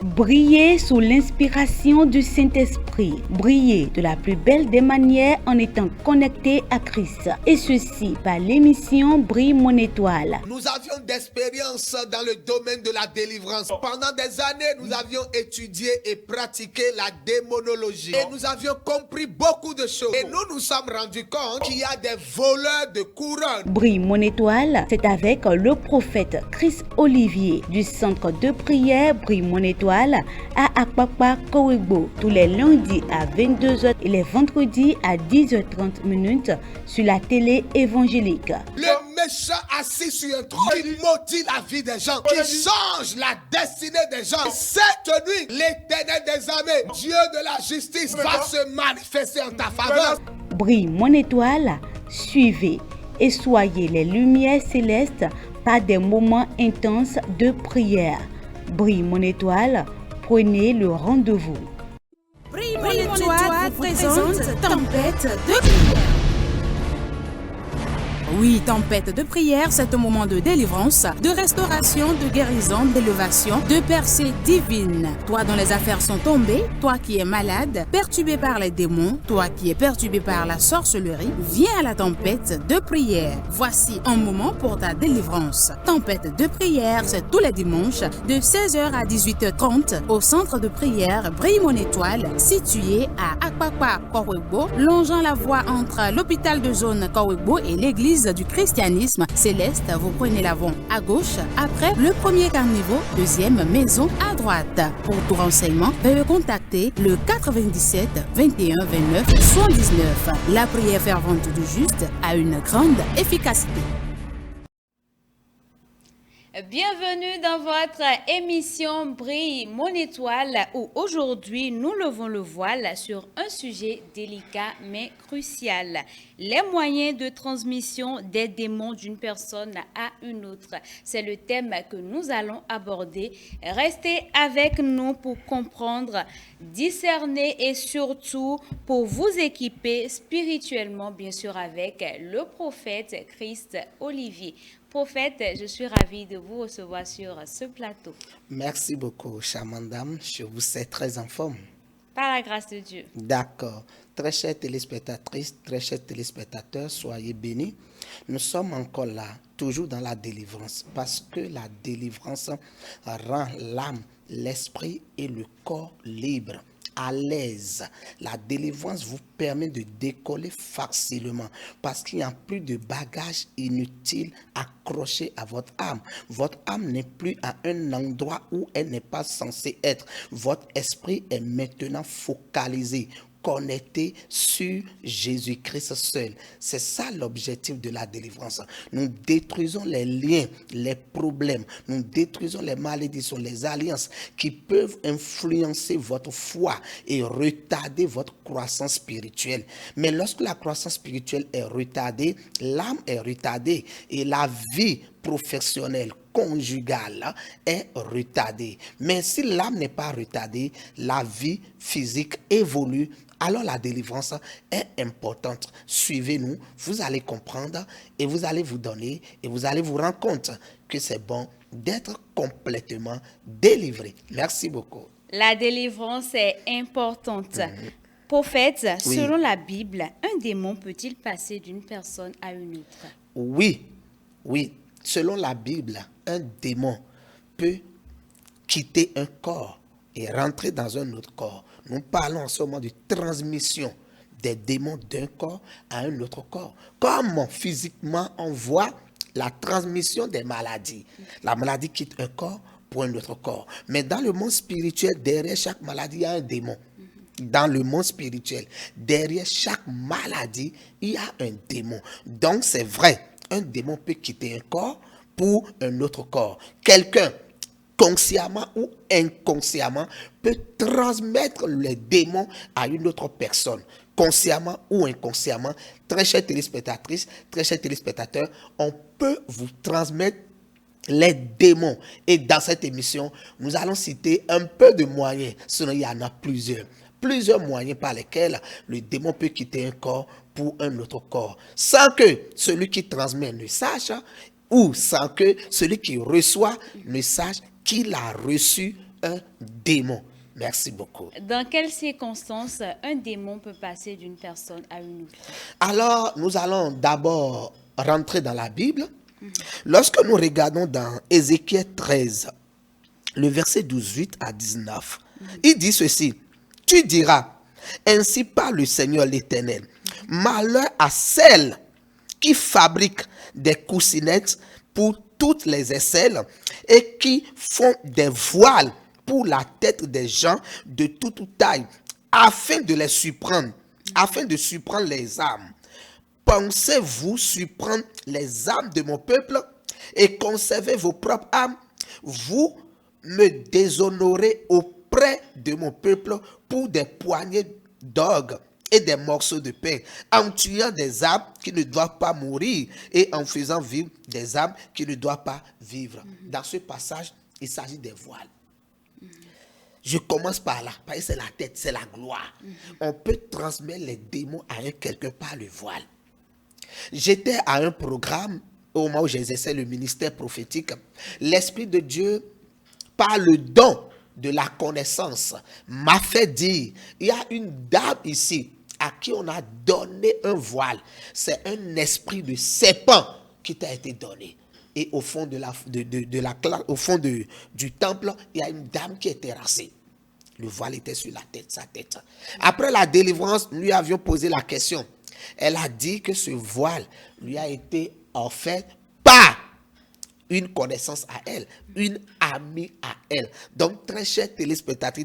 Briller sous l'inspiration du Saint-Esprit. Briller de la plus belle des manières en étant connecté à Christ. Et ceci par l'émission Brille mon étoile. Nous avions d'expérience dans le domaine de la délivrance. Pendant des années, nous avions étudié et pratiqué la démonologie. Et nous avions compris beaucoup de choses. Et nous nous sommes rendus compte qu'il y a des voleurs de couronnes. Brille mon étoile, c'est avec le prophète Chris Olivier du centre de prière Brille mon étoile à Akpakpa Kowegbo tous les lundis à 22h et les vendredis à 10h30 sur la télé évangélique. Le méchant assis sur un trône qui maudit la vie des gens, qui change la destinée des gens. Cette nuit, l'Éternel des armées, Dieu de la justice, va se manifester en ta faveur. Brille mon étoile, suivez et soyez les lumières célestes par des moments intenses de prière. Brille mon étoile, prenez le rendez-vous. Brille mon étoile vous présente Tempête de prière. Oui, tempête de prière, c'est un moment de délivrance, de restauration, de guérison, d'élévation, de percée divine. Toi dont les affaires sont tombées, toi qui es malade, perturbé par les démons, toi qui es perturbé par la sorcellerie, viens à la tempête de prière. Voici un moment pour ta délivrance. Tempête de prière, c'est tous les dimanches de 16h à 18h30 au centre de prière Brille mon étoile, situé à Akpakpa Kowegbo, longeant la voie entre l'hôpital de zone Kowegbo et l'église du christianisme céleste. Vous prenez l'avant à gauche, après le premier caniveau, deuxième maison à droite. Pour tout renseignement, veuillez contacter le 97 21 29 79. La prière fervente du juste a une grande efficacité. Bienvenue dans votre émission Brille mon étoile où aujourd'hui nous levons le voile sur un sujet délicat mais crucial. Les moyens de transmission des démons d'une personne à une autre. C'est le thème que nous allons aborder. Restez avec nous pour comprendre, discerner et surtout pour vous équiper spirituellement, bien sûr, avec le prophète Christ Olivier. Prophète, je suis ravie de vous recevoir sur ce plateau. Merci beaucoup, chère madame. Je vous sais très en forme. Par la grâce de Dieu. D'accord. Très chères téléspectatrices, très chers téléspectateurs, soyez bénis. Nous sommes encore là, toujours dans la délivrance, parce que la délivrance rend l'âme, l'esprit et le corps libres, à l'aise. La délivrance vous permet de décoller facilement parce qu'il n'y a plus de bagages inutiles accrochés à votre âme. Votre âme n'est plus à un endroit où elle n'est pas censée être. Votre esprit est maintenant focalisé, connecté sur Jésus-Christ seul. C'est ça l'objectif de la délivrance. Nous détruisons les liens, les problèmes, nous détruisons les malédictions, les alliances qui peuvent influencer votre foi et retarder votre croissance spirituelle. Mais lorsque la croissance spirituelle est retardée, l'âme est retardée et la vie professionnelle, conjugale est retardée. Mais si l'âme n'est pas retardée, la vie physique évolue. Alors la délivrance est importante. Suivez-nous, vous allez comprendre et vous allez vous donner et vous allez vous rendre compte que c'est bon d'être complètement délivré. Merci beaucoup. La délivrance est importante. Prophète, Oui. selon la Bible, un démon peut-il passer d'une personne à une autre? Oui. Selon la Bible, un démon peut quitter un corps et rentrer dans un autre corps. Nous parlons en ce moment de transmission des démons d'un corps à un autre corps. Comme physiquement on voit la transmission des maladies. La maladie quitte un corps pour un autre corps. Mais dans le monde spirituel, derrière chaque maladie, il y a un démon. Dans le monde spirituel, derrière chaque maladie, il y a un démon. Donc c'est vrai, un démon peut quitter un corps pour un autre corps. Quelqu'un, consciemment ou inconsciemment, peut transmettre les démons à une autre personne. Consciemment ou inconsciemment, très chères téléspectatrices, très chers téléspectateurs, on peut vous transmettre les démons. Et dans cette émission, nous allons citer un peu de moyens, sinon il y en a plusieurs. Plusieurs moyens par lesquels le démon peut quitter un corps pour un autre corps, sans que celui qui transmet ne sache, ou sans que celui qui reçoit ne sache qu'il a reçu un démon. Merci beaucoup. Dans quelles circonstances un démon peut passer d'une personne à une autre? Alors, nous allons d'abord rentrer dans la Bible. Lorsque nous regardons dans Ézéchiel 13, le verset 18 à 19, il dit ceci: tu diras, ainsi parle le Seigneur l'Éternel, malheur à celles qui fabriquent des coussinettes pour toutes les aisselles et qui font des voiles pour la tête des gens de toute taille, afin de les surprendre, afin de surprendre les âmes. Pensez-vous surprendre les âmes de mon peuple et conserver vos propres âmes? Vous me déshonorez auprès de mon peuple pour des poignées d'orgue et des morceaux de pain, en tuant des âmes qui ne doivent pas mourir et en faisant vivre des âmes qui ne doivent pas vivre. Dans ce passage, il s'agit des voiles. Je commence par là, parce que c'est la tête, c'est la gloire. On peut transmettre les démons à quelque part le voile. J'étais à un programme au moment où j'exerçais le ministère prophétique. L'Esprit de Dieu, par le don de la connaissance, m'a fait dire, il y a une dame ici à qui on a donné un voile. C'est un esprit de serpent qui t'a été donné. Et au fond du temple, il y a une dame qui est terrassée. Le voile était sur la tête, sa tête. Après la délivrance, nous lui avions posé la question. Elle a dit que ce voile lui a été offert par une connaissance à elle, une amie à elle. Donc, très chers téléspectateurs,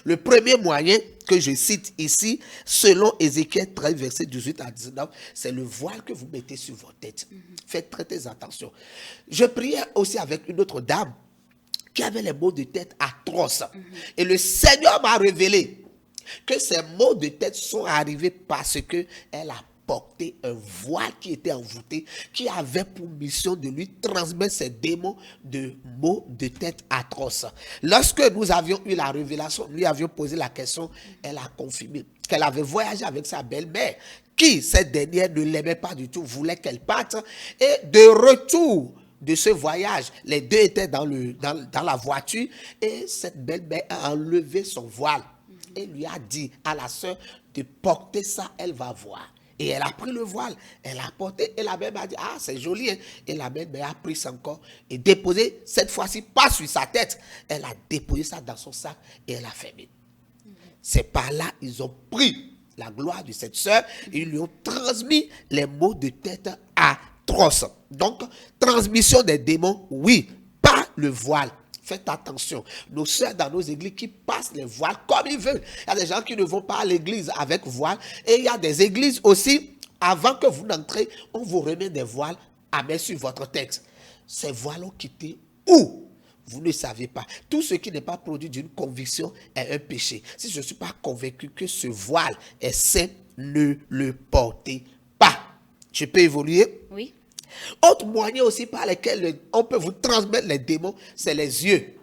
le premier moyen que je cite ici, selon Ézéchiel 13, verset 18 à 19, c'est le voile que vous mettez sur votre tête. Faites très attention. Je priais aussi avec une autre dame qui avait les maux de tête atroces. Et le Seigneur m'a révélé que ces maux de tête sont arrivés parce qu'elle a porté un voile qui était envoûté, qui avait pour mission de lui transmettre ces démons de maux de tête atroces. Lorsque nous avions eu la révélation, nous lui avions posé la question, elle a confirmé qu'elle avait voyagé avec sa belle-mère, qui, cette dernière, ne l'aimait pas du tout, voulait qu'elle parte, et de retour de ce voyage, les deux étaient dans la voiture, et cette belle-mère a enlevé son voile et lui a dit à la sœur de porter ça, elle va voir. Et elle a pris le voile, elle a porté, et la mère a dit, ah, c'est joli, hein? Et la mère a pris son corps et déposé, cette fois-ci, pas sur sa tête, elle a déposé ça dans son sac et elle a fermé. C'est par là, ils ont pris la gloire de cette sœur et ils lui ont transmis les maux de tête atroces. Donc, transmission des démons, oui, pas le voile. Faites attention. Nos sœurs dans nos églises qui passent les voiles comme ils veulent. Il y a des gens qui ne vont pas à l'église avec voile. Et il y a des églises aussi, avant que vous n'entrez, on vous remet des voiles à mettre sur votre tête. Ces voiles ont quitté où? Vous ne savez pas. Tout ce qui n'est pas produit d'une conviction est un péché. Si je ne suis pas convaincu que ce voile est saint, ne le portez pas. Je peux évoluer? Oui. Autre moyen aussi par lequel on peut vous transmettre les démons, c'est les yeux.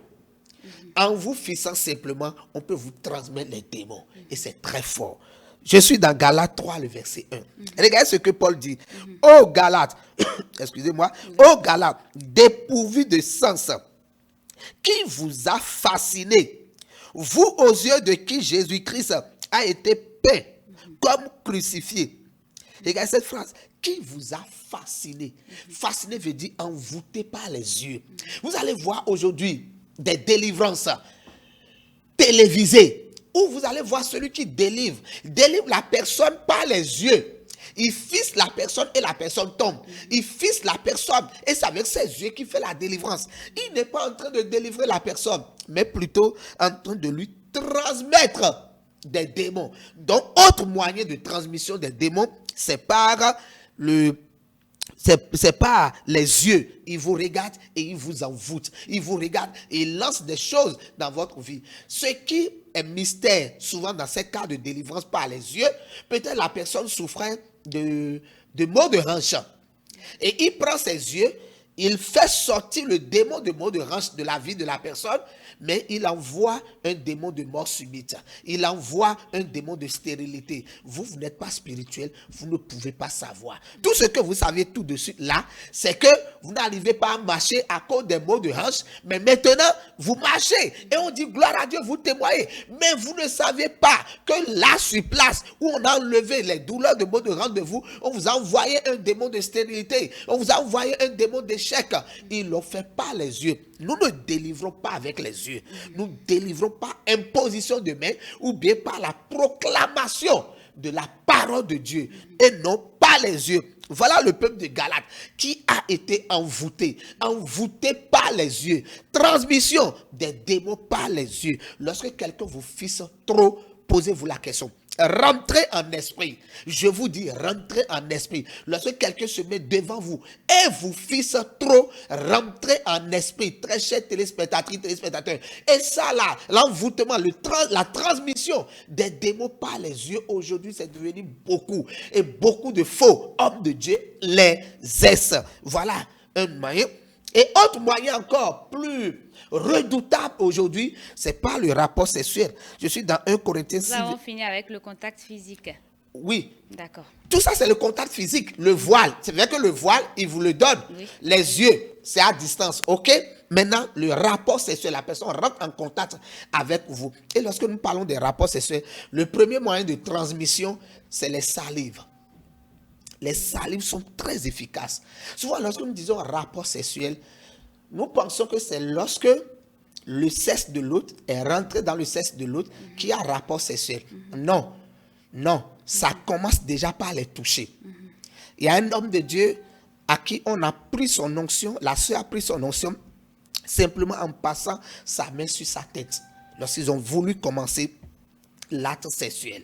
En vous fixant simplement, on peut vous transmettre les démons. Et c'est très fort. Je suis dans Galates 3, le verset 1. Regardez ce que Paul dit. Ô Galates, excusez-moi, ô Galates, dépourvus de sens, qui vous a fasciné, vous aux yeux de qui Jésus-Christ a été peint comme crucifié. Regardez cette phrase. Qui vous a fasciné? Fasciné veut dire envoûté par les yeux. Vous allez voir aujourd'hui des délivrances télévisées où vous allez voir celui qui délivre la personne par les yeux. Il fixe la personne et la personne tombe. Il fixe la personne et c'est avec ses yeux qu'il fait la délivrance. Il n'est pas en train de délivrer la personne, mais plutôt en train de lui transmettre des démons. Donc, autre moyen de transmission des démons, c'est par c'est pas les yeux. Il vous regarde et il vous envoûte. Il vous regarde et il lance des choses dans votre vie. Ce qui est mystère, souvent dans ces cas de délivrance par les yeux, peut-être la personne souffrait de maux de hanche. Et il prend ses yeux, il fait sortir le démon de maux de hanche de la vie de la personne, mais il envoie un démon de mort subite. Il envoie un démon de stérilité. Vous n'êtes pas spirituel, vous ne pouvez pas savoir. Tout ce que vous savez tout de suite là, c'est que vous n'arrivez pas à marcher à cause des maux de hanche, mais maintenant, vous marchez. Et on dit, gloire à Dieu, vous témoignez. Mais vous ne savez pas que là, sur place, où on a enlevé les douleurs de maux de hanche de vous, on vous a envoyé un démon de stérilité. On vous a envoyé un démon d'échec. Ils n'ont fait pas les yeux. Nous ne délivrons pas avec les yeux. Nous délivrons par imposition de main ou bien par la proclamation de la parole de Dieu et non pas les yeux. Voilà le peuple de Galate qui a été envoûté par les yeux. Transmission des démons par les yeux. Lorsque quelqu'un vous fixe trop, posez-vous la question. Rentrez en esprit. Je vous dis, rentrez en esprit. Lorsque quelqu'un se met devant vous et vous fixe trop, rentrez en esprit. Très chers téléspectatrices, téléspectateurs. Et ça là, l'envoûtement, la transmission des démons par les yeux, aujourd'hui, c'est devenu beaucoup. Et beaucoup de faux hommes de Dieu les essaient. Voilà un moyen. Et autre moyen encore plus redoutable aujourd'hui, c'est pas le rapport sexuel. Je suis dans 1 Corinthiens 6. Nous avons fini avec le contact physique. Oui. D'accord. Tout ça, c'est le contact physique. Le voile. C'est vrai que le voile, il vous le donne. Oui. Les yeux, c'est à distance. OK? Maintenant, le rapport sexuel, la personne rentre en contact avec vous. Et lorsque nous parlons des rapports sexuels, le premier moyen de transmission, c'est les salives. Les salives sont très efficaces. Souvent, lorsque nous disons rapport sexuel, nous pensons que c'est lorsque le sexe de l'autre est rentré dans le sexe de l'autre qui a rapport sexuel. Non, non, ça commence déjà par les toucher. Il y a un homme de Dieu à qui on a pris son onction, la sœur a pris son onction simplement en passant sa main sur sa tête lorsqu'ils ont voulu commencer l'acte sexuel.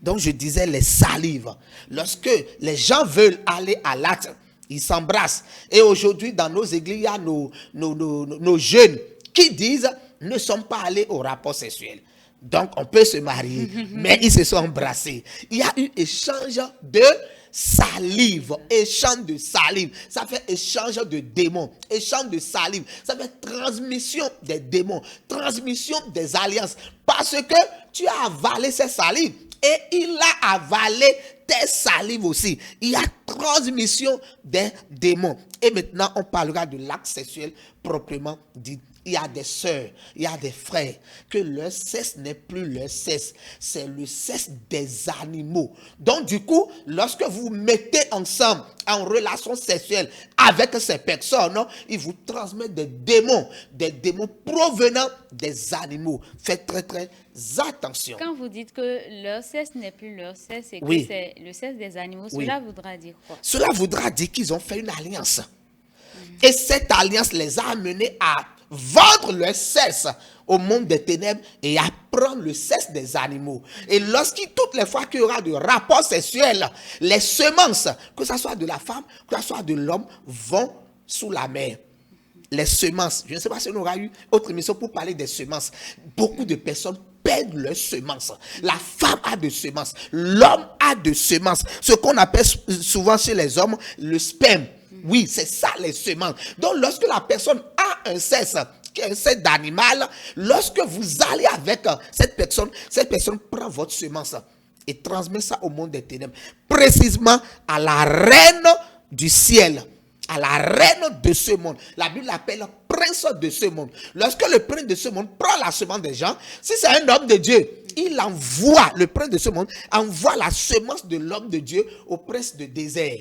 Donc je disais les salives. Lorsque les gens veulent aller à l'acte, ils s'embrassent. Et aujourd'hui, dans nos églises, il y a nos jeunes qui disent ne sont pas allés au rapport sexuel. Donc, on peut se marier, mais ils se sont embrassés. Il y a eu échange de salive, échange de salive. Ça fait échange de démons, échange de salive. Ça fait transmission des démons, transmission des alliances. Parce que tu as avalé ces salives et il a avalé tes salives aussi. Il y a transmission des démons. Et maintenant, on parlera de l'acte sexuel proprement dit. Il y a des sœurs, il y a des frères, que leur sexe n'est plus leur sexe, c'est le sexe des animaux. Donc du coup, lorsque vous mettez ensemble en relation sexuelle avec ces personnes, ils vous transmettent des démons provenant des animaux. Faites très très attention. Quand vous dites que leur sexe n'est plus leur sexe et que c'est le sexe des animaux, cela voudra dire quoi? Cela voudra dire qu'ils ont fait une alliance. Et cette alliance les a amenés à vendre leur sexe au monde des ténèbres et à prendre le sexe des animaux. Et toutes les fois qu'il y aura de rapports sexuels, les semences, que ce soit de la femme, que ce soit de l'homme, vont sous la mer. Les semences, je ne sais pas si on aura eu autre émission pour parler des semences. Beaucoup de personnes perdent leurs semences. La femme a de semences, l'homme a de semences. Ce qu'on appelle souvent chez les hommes le sperme. Oui, c'est ça les semences. Donc lorsque la personne a un sexe, qui est un sexe d'animal, lorsque vous allez avec cette personne prend votre semence et transmet ça au monde des ténèbres. Précisément à la reine du ciel, à la reine de ce monde. La Bible l'appelle prince de ce monde. Lorsque le prince de ce monde prend la semence des gens, si c'est un homme de Dieu, il envoie, le prince de ce monde envoie la semence de l'homme de Dieu au prince de désert.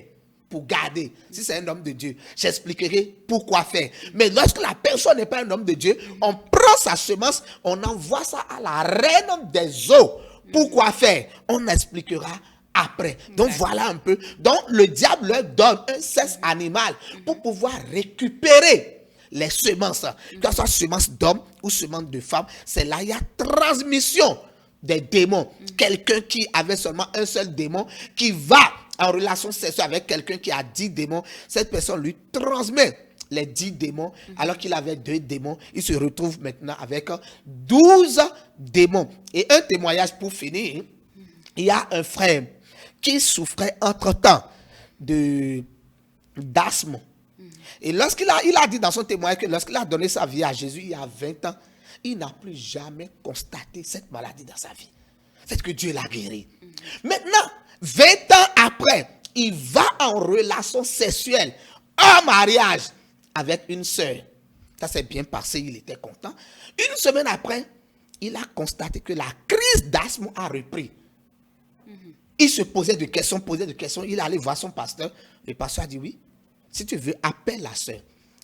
Pour garder, si c'est un homme de Dieu, j'expliquerai pourquoi faire. Mais lorsque la personne n'est pas un homme de Dieu, on prend sa semence, on envoie ça à la reine des eaux. Pourquoi faire? On expliquera après. Donc voilà un peu. Donc le diable leur donne un sexe animal pour pouvoir récupérer les semences. Que ce soit semences d'hommes ou semences de femmes, c'est là il y a transmission des démons. Quelqu'un qui avait seulement un seul démon qui va en relation sexuelle avec quelqu'un qui a 10 démons, cette personne lui transmet les 10 démons, alors qu'il avait 2 démons, il se retrouve maintenant avec 12 démons. Et un témoignage pour finir, il y a un frère qui souffrait entre-temps d'asthme. Et lorsqu'il a dit dans son témoignage que lorsqu'il a donné sa vie à Jésus il y a 20 ans, il n'a plus jamais constaté cette maladie dans sa vie. C'est que Dieu l'a guéri. Maintenant, 20 ans après, il va en relation sexuelle, en mariage, avec une sœur. Ça s'est bien passé, il était content. Une semaine après, il a constaté que la crise d'asthme a repris. Il se posait des questions, il allait voir son pasteur. Le pasteur a dit oui, si tu veux, appelle la sœur.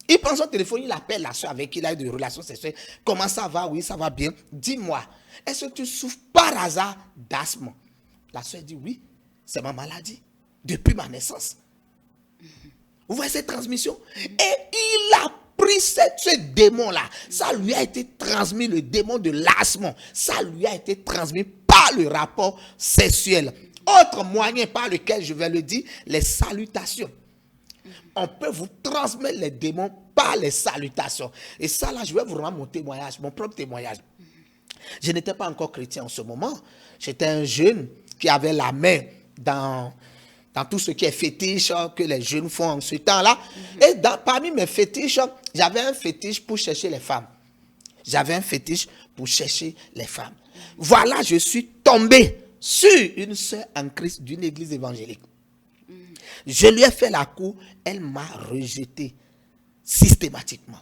Il prend son téléphone, il appelle la soeur avec qui il a eu des relations sexuelles. Comment ça va? Oui, ça va bien. Dis-moi, est-ce que tu souffres par hasard d'asthme? La soeur dit oui, c'est ma maladie. Depuis ma naissance. Vous voyez cette transmission? Et il a pris ce démon-là. Ça lui a été transmis, le démon de l'asthme. Ça lui a été transmis par le rapport sexuel. Autre moyen par lequel je vais le dire, les salutations. On peut vous transmettre les démons par les salutations. Et ça, là, je vais vous rendre mon témoignage, mon propre témoignage. Je n'étais pas encore chrétien en ce moment. J'étais un jeune qui avait la main dans tout ce qui est fétiche que les jeunes font en ce temps-là. Et parmi mes fétiches, j'avais un fétiche pour chercher les femmes. Voilà, je suis tombé sur une sœur en Christ d'une église évangélique. Je lui ai fait la cour, elle m'a rejeté systématiquement.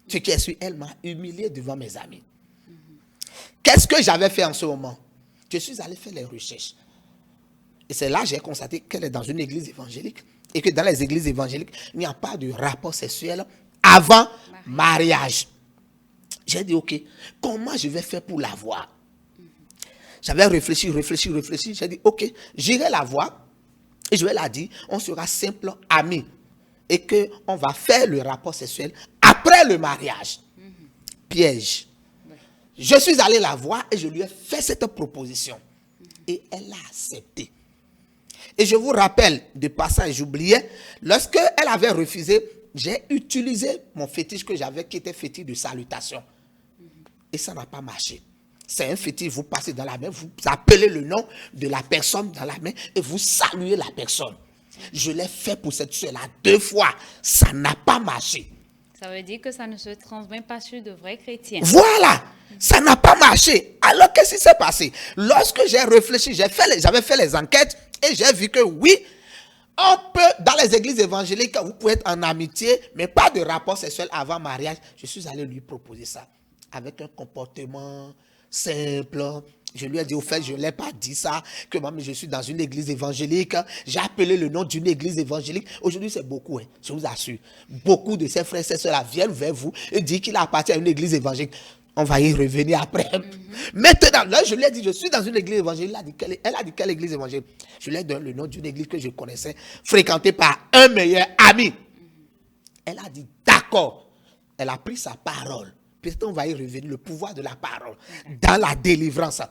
Ce qui est sûr, elle m'a humilié devant mes amis. Qu'est-ce que j'avais fait en ce moment? Je suis allé faire les recherches. Et c'est là que j'ai constaté qu'elle est dans une église évangélique et que dans les églises évangéliques, il n'y a pas de rapport sexuel avant mariage. J'ai dit, ok, comment je vais faire pour la voir? J'avais réfléchi. J'ai dit, ok, j'irai la voir. Et je vais la dire, on sera simple amis. Et qu'on va faire le rapport sexuel après le mariage. Piège. Je suis allé la voir et je lui ai fait cette proposition. Et elle a accepté. Et je vous rappelle, de passage, j'oubliais, lorsque elle avait refusé, j'ai utilisé mon fétiche que j'avais, qui était fétiche de salutation. Et ça n'a pas marché. C'est un fétiche, vous passez dans la main, vous appelez le nom de la personne dans la main et vous saluez la personne. Je l'ai fait pour cette soeur-là 2 fois. Ça n'a pas marché. Ça veut dire que ça ne se transmet pas sur de vrais chrétiens. Voilà, ça n'a pas marché. Alors qu'est-ce qui s'est passé? Lorsque j'ai réfléchi, j'avais fait les enquêtes et j'ai vu que oui, on peut, dans les églises évangéliques, vous pouvez être en amitié, mais pas de rapport sexuel avant mariage. Je suis allé lui proposer ça avec un comportement simple. Je lui ai dit, au fait, je ne l'ai pas dit ça, que moi, je suis dans une église évangélique. J'ai appelé le nom d'une église évangélique. Aujourd'hui, c'est beaucoup, hein, je vous assure. Beaucoup de ses frères et sœurs viennent vers vous et disent qu'il appartient à une église évangélique. On va y revenir après. Maintenant, là, je lui ai dit, je suis dans une église évangélique. Elle a dit, quelle église évangélique? Je lui ai donné le nom d'une église que je connaissais, fréquentée par un meilleur ami. Elle a dit, d'accord. Elle a pris sa parole. Peut-être on va y revenir, le pouvoir de la parole dans la délivrance.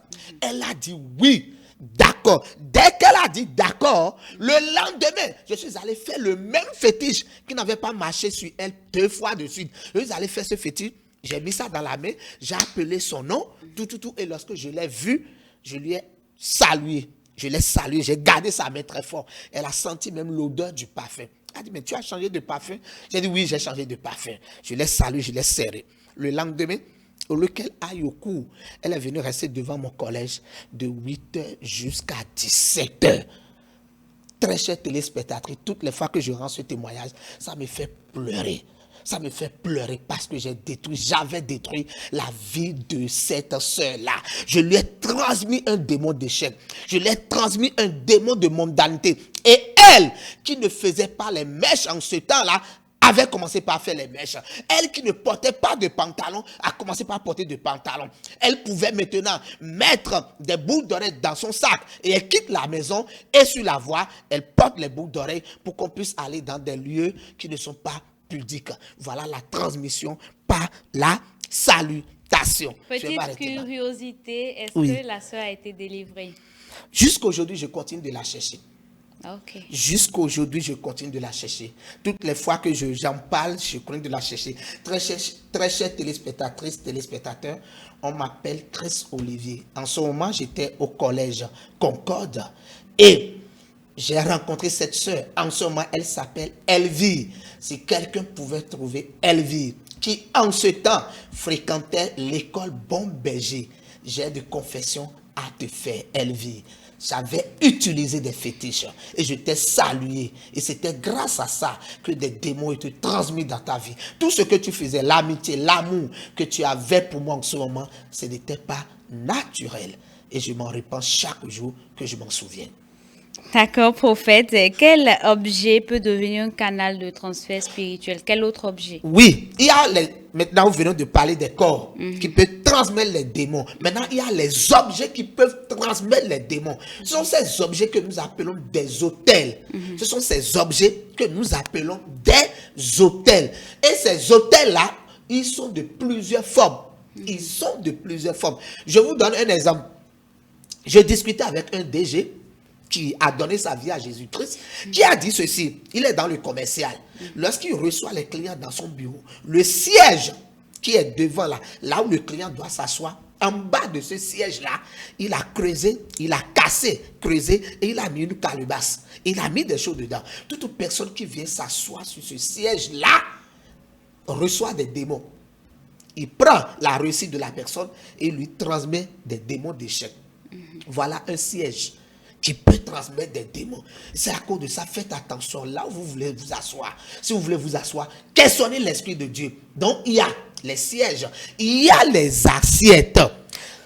Elle a dit oui, d'accord. Dès qu'elle a dit d'accord, le lendemain, je suis allé faire le même fétiche qui n'avait pas marché sur elle 2 fois de suite. Je suis allé faire ce fétiche, j'ai mis ça dans la main, j'ai appelé son nom, tout, et lorsque je l'ai vu, je lui ai salué. Je l'ai salué, j'ai gardé sa main très fort. Elle a senti même l'odeur du parfum. Elle a dit, mais tu as changé de parfum? J'ai dit, oui, j'ai changé de parfum. Je l'ai salué, je l'ai serré. Le lendemain, au lieu qu'elle aille au cours, elle est venue rester devant mon collège de 8h jusqu'à 17h. Très chère téléspectatrice, toutes les fois que je rends ce témoignage, ça me fait pleurer. Ça me fait pleurer parce que j'avais détruit la vie de cette sœur-là. Je lui ai transmis un démon d'échec. Je lui ai transmis un démon de mondanité. Et elle, qui ne faisait pas les mèches en ce temps-là, avait commencé par faire les mèches. Elle qui ne portait pas de pantalon a commencé par porter de pantalon. Elle pouvait maintenant mettre des boucles d'oreilles dans son sac et elle quitte la maison et sur la voie, elle porte les boucles d'oreilles pour qu'on puisse aller dans des lieux qui ne sont pas pudiques. Voilà la transmission par la salutation. Petite curiosité, est-ce que la sœur a été délivrée? Jusqu'à aujourd'hui, je continue de la chercher. Okay. Jusqu'à aujourd'hui, je continue de la chercher. Toutes les fois que j'en parle, je continue de la chercher. Très chère téléspectatrice, téléspectateur, on m'appelle Chris Olivier. En ce moment, j'étais au collège Concorde et J'ai rencontré cette sœur. En ce moment, elle s'appelle Elvire. Si quelqu'un pouvait trouver Elvire, qui en ce temps fréquentait l'école Bon Berger, j'ai de confession à te faire, Elvire. J'avais utilisé des fétiches et je t'ai salué. Et c'était grâce à ça que des démons étaient transmis dans ta vie. Tout ce que tu faisais, l'amitié, l'amour que tu avais pour moi en ce moment, ce n'était pas naturel. Et je m'en repens chaque jour que je m'en souviens. D'accord, prophète. Quel objet peut devenir un canal de transfert spirituel? Quel autre objet? Oui, il y a maintenant nous venons de parler des corps qui peuvent transmettre les démons. Maintenant, il y a les objets qui peuvent transmettre les démons. Ce sont ces objets que nous appelons des autels. Ce sont ces objets que nous appelons des autels. Et ces autels-là, ils sont de plusieurs formes. Ils sont de plusieurs formes. Je vous donne un exemple. Je discutais avec un DG qui a donné sa vie à Jésus-Christ, qui a dit ceci. Il est dans le commercial. Lorsqu'il reçoit les clients dans son bureau, le siège qui est devant là où le client doit s'asseoir, en bas de ce siège-là, il a creusé, il a cassé, creusé, et il a mis une calebasse. Il a mis des choses dedans. Toute personne qui vient s'asseoir sur ce siège-là reçoit des démons. Il prend la réussite de la personne et lui transmet des démons d'échec. Voilà un siège qui peut transmettre des démons. C'est à cause de ça, faites attention là où vous voulez vous asseoir. Si vous voulez vous asseoir, questionnez l'Esprit de Dieu. Donc, il y a les sièges, il y a les assiettes.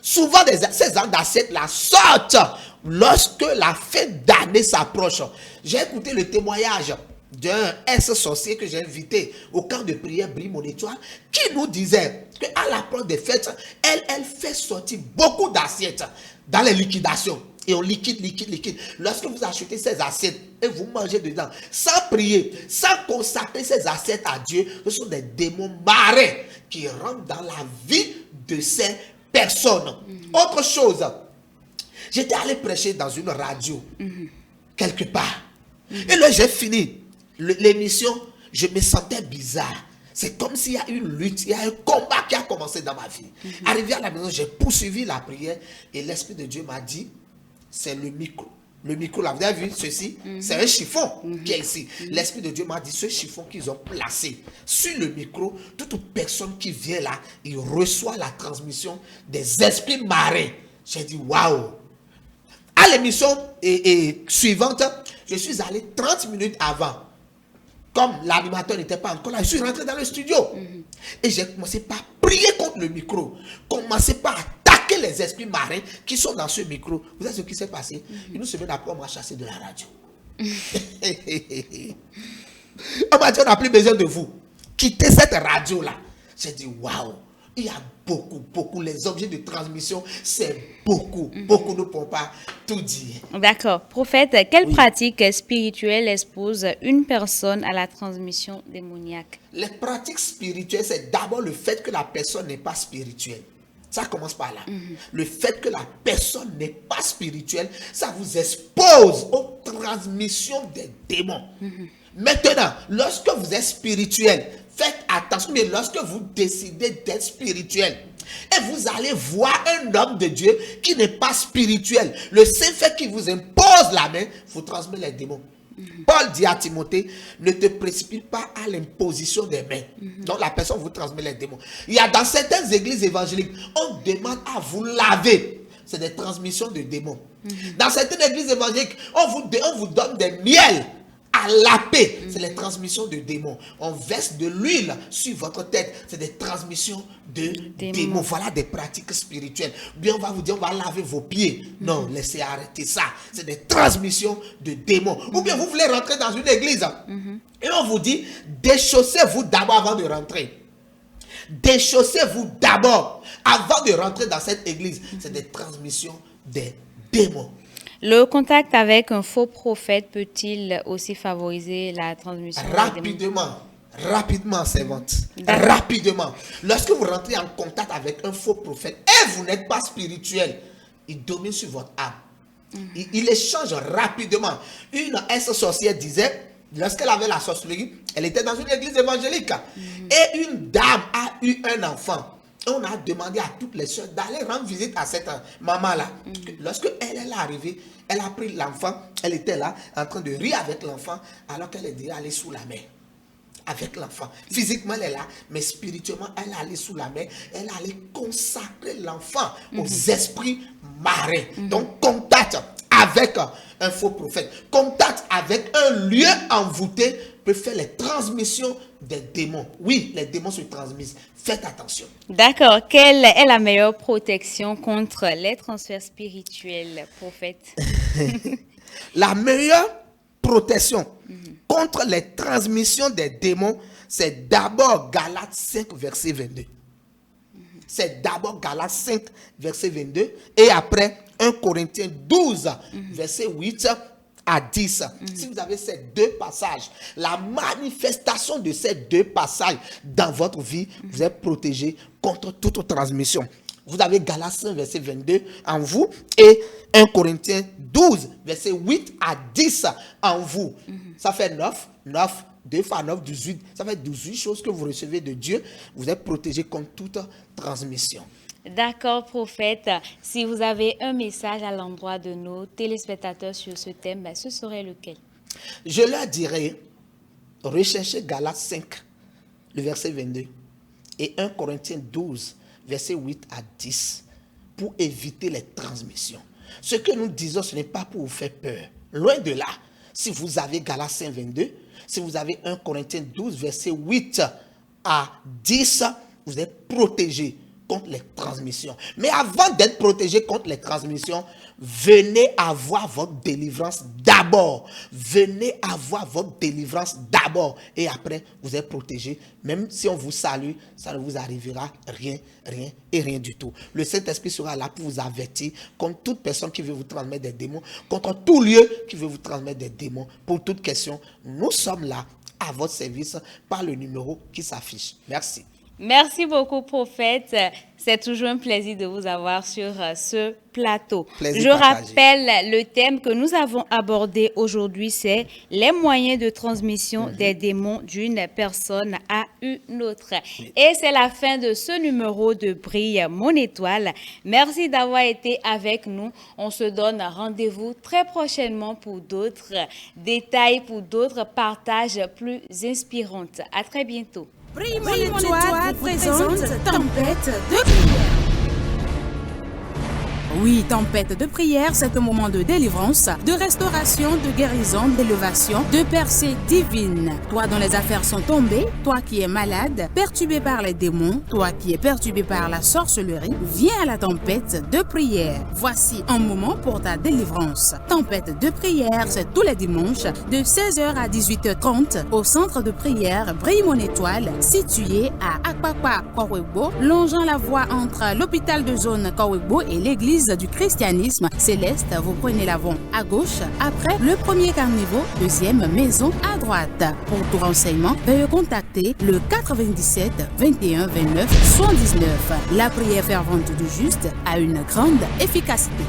Souvent, ces assiettes-là sortent lorsque la fin d'année s'approche. J'ai écouté le témoignage d'un ex-sorcier que j'ai invité au camp de prière Brie Mon Étoile, qui nous disait qu'à l'approche des fêtes, elle fait sortir beaucoup d'assiettes dans les liquidations. Et on liquide. Lorsque vous achetez ces assiettes et vous mangez dedans, sans prier, sans consacrer ces assiettes à Dieu, ce sont des démons marins qui rentrent dans la vie de ces personnes. Autre chose, j'étais allé prêcher dans une radio, quelque part. Et là, j'ai fini l'émission, je me sentais bizarre. C'est comme s'il y a une lutte, il y a un combat qui a commencé dans ma vie. Arrivé à la maison, j'ai poursuivi la prière et l'Esprit de Dieu m'a dit, c'est le micro. Le micro, là, vous avez vu ceci? C'est un chiffon qui est ici. L'Esprit de Dieu m'a dit, ce chiffon qu'ils ont placé sur le micro, toute personne qui vient là, il reçoit la transmission des esprits marins. J'ai dit, waouh! À l'émission suivante, je suis allé 30 minutes avant. Comme l'animateur n'était pas encore là, je suis rentré dans le studio. Et j'ai commencé par prier contre le micro. Commencé par attaquer les esprits marins qui sont dans ce micro. Vous savez ce qui s'est passé? Une semaine après, on m'a chassé de la radio. On m'a dit, on n'a plus besoin de vous. Quittez cette radio-là. J'ai dit, waouh! Il y a beaucoup. Les objets de transmission, c'est beaucoup. Beaucoup ne pourront pas tout dire. D'accord. Prophète, quelle pratique spirituelle expose une personne à la transmission démoniaque? Les pratiques spirituelles, c'est d'abord le fait que la personne n'est pas spirituelle. Ça commence par là. Le fait que la personne n'est pas spirituelle, ça vous expose aux transmissions des démons. Maintenant, lorsque vous êtes spirituel, faites attention, mais lorsque vous décidez d'être spirituel, et vous allez voir un homme de Dieu qui n'est pas spirituel, le seul fait qu'il vous impose la main, vous transmet les démons. Paul dit à Timothée, ne te précipite pas à l'imposition des mains. Donc la personne vous transmet les démons. Il y a dans certaines églises évangéliques, on demande à vous laver. C'est des transmissions de démons. Dans certaines églises évangéliques, on vous donne des miels à laper, c'est les transmissions de démons. On verse de l'huile sur votre tête, c'est des transmissions de démons. Voilà des pratiques spirituelles. Bien, on va vous dire, on va laver vos pieds. Non, laissez arrêter ça. C'est des transmissions de démons. Ou bien, vous voulez rentrer dans une église et on vous dit, déchaussez-vous d'abord avant de rentrer. Déchaussez-vous d'abord avant de rentrer dans cette église. C'est des transmissions des démons. Le contact avec un faux prophète peut-il aussi favoriser la transmission? Rapidement, servante. Rapidement. Lorsque vous rentrez en contact avec un faux prophète et vous n'êtes pas spirituel, il domine sur votre âme. Il échange rapidement. Une ex-sorcière disait, lorsqu'elle avait la sorcellerie, elle était dans une église évangélique. Et une dame a eu un enfant. On a demandé à toutes les soeurs d'aller rendre visite à cette maman-là. Lorsque elle est arrivée, elle a pris l'enfant, elle était là en train de rire avec l'enfant, alors qu'elle est déjà allée sous la mer avec l'enfant. Physiquement, elle est là, mais spirituellement, elle est allée sous la mer, elle est allée consacrer l'enfant aux esprits marins. Donc, contact avec un faux prophète, contact avec un lieu envoûté peut faire les transmissions des démons. Oui, les démons se transmettent. Faites attention. D'accord. Quelle est la meilleure protection contre les transferts spirituels, prophète? La meilleure protection contre les transmissions des démons, c'est d'abord Galates 5, verset 22. C'est d'abord Galates 5, verset 22. Et après 1 Corinthiens 12, verset 8 à 10. Si vous avez ces deux passages, la manifestation de ces deux passages dans votre vie, vous êtes protégé contre toute transmission. Vous avez Galates 5, verset 22 en vous et 1 Corinthiens 12, verset 8 à 10 en vous. Ça fait 9, 2 fois 9, 18. Ça fait 18 choses que vous recevez de Dieu. Vous êtes protégé contre toute transmission. D'accord, prophète. Si vous avez un message à l'endroit de nos téléspectateurs sur ce thème, ce serait lequel? Je leur dirais, recherchez Galates 5, le verset 22, et 1 Corinthiens 12, verset 8 à 10, pour éviter les transmissions. Ce que nous disons, ce n'est pas pour vous faire peur. Loin de là, si vous avez Galates 5, 22, si vous avez 1 Corinthiens 12, verset 8 à 10, vous êtes protégés contre les transmissions. Mais avant d'être protégé contre les transmissions, venez avoir votre délivrance d'abord. Venez avoir votre délivrance d'abord. Et après, vous êtes protégé. Même si on vous salue, ça ne vous arrivera rien du tout. Le Saint-Esprit sera là pour vous avertir contre toute personne qui veut vous transmettre des démons, contre tout lieu qui veut vous transmettre des démons. Pour toute question, nous sommes là à votre service par le numéro qui s'affiche. Merci. Merci beaucoup, prophète. C'est toujours un plaisir de vous avoir sur ce plateau. Je rappelle le thème que nous avons abordé aujourd'hui, c'est les moyens de transmission des démons d'une personne à une autre. Et c'est la fin de ce numéro de Brille mon étoile. Merci d'avoir été avec nous. On se donne rendez-vous très prochainement pour d'autres détails, pour d'autres partages plus inspirants. À très bientôt. Brille mon étoile vous présente Tempête de prière. Oui, tempête de prière, c'est un moment de délivrance, de restauration, de guérison, d'élévation, de percée divine. Toi dont les affaires sont tombées, toi qui es malade, perturbé par les démons, toi qui es perturbé par la sorcellerie, viens à la tempête de prière. Voici un moment pour ta délivrance. Tempête de prière, c'est tous les dimanches de 16h à 18h30 au centre de prière Brille mon étoile, situé à Akpakpa, Kowebo, longeant la voie entre l'hôpital de zone Kowebo et l'église du christianisme céleste. Vous prenez l'avant à gauche, après le premier carniveau, deuxième maison à droite. Pour tout renseignement, veuillez contacter le 97 21 29 79. La prière fervente du juste a une grande efficacité.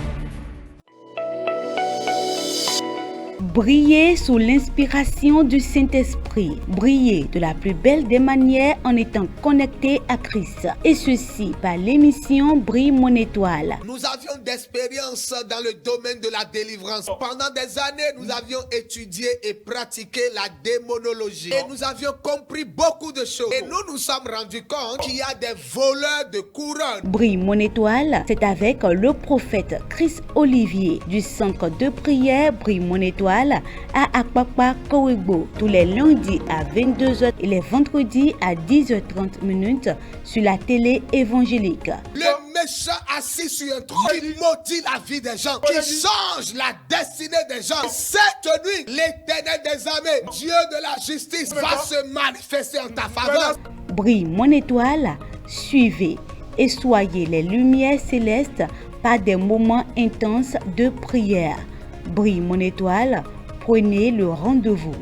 Briller sous l'inspiration du Saint-Esprit. Briller de la plus belle des manières en étant connecté à Christ. Et ceci par l'émission Brille mon étoile. Nous avions d'expérience dans le domaine de la délivrance. Pendant des années, nous avions étudié et pratiqué la démonologie. Et nous avions compris beaucoup de choses. Et nous nous sommes rendus compte qu'il y a des voleurs de couronnes. Brille mon étoile, c'est avec le prophète Chris Olivier du centre de prière Brille mon étoile à Akpakpa Kowebo tous les lundis à 22h et les vendredis à 10h30 sur la télé évangélique. Le méchant assis sur un trône qui maudit la vie des gens, qui change la destinée des gens. Cette nuit, l'Éternel des armées, Dieu de la justice, va se manifester en ta faveur. Brille mon étoile, suivez et soyez les lumières célestes par des moments intenses de prière. Brille mon étoile, prenez le rendez-vous.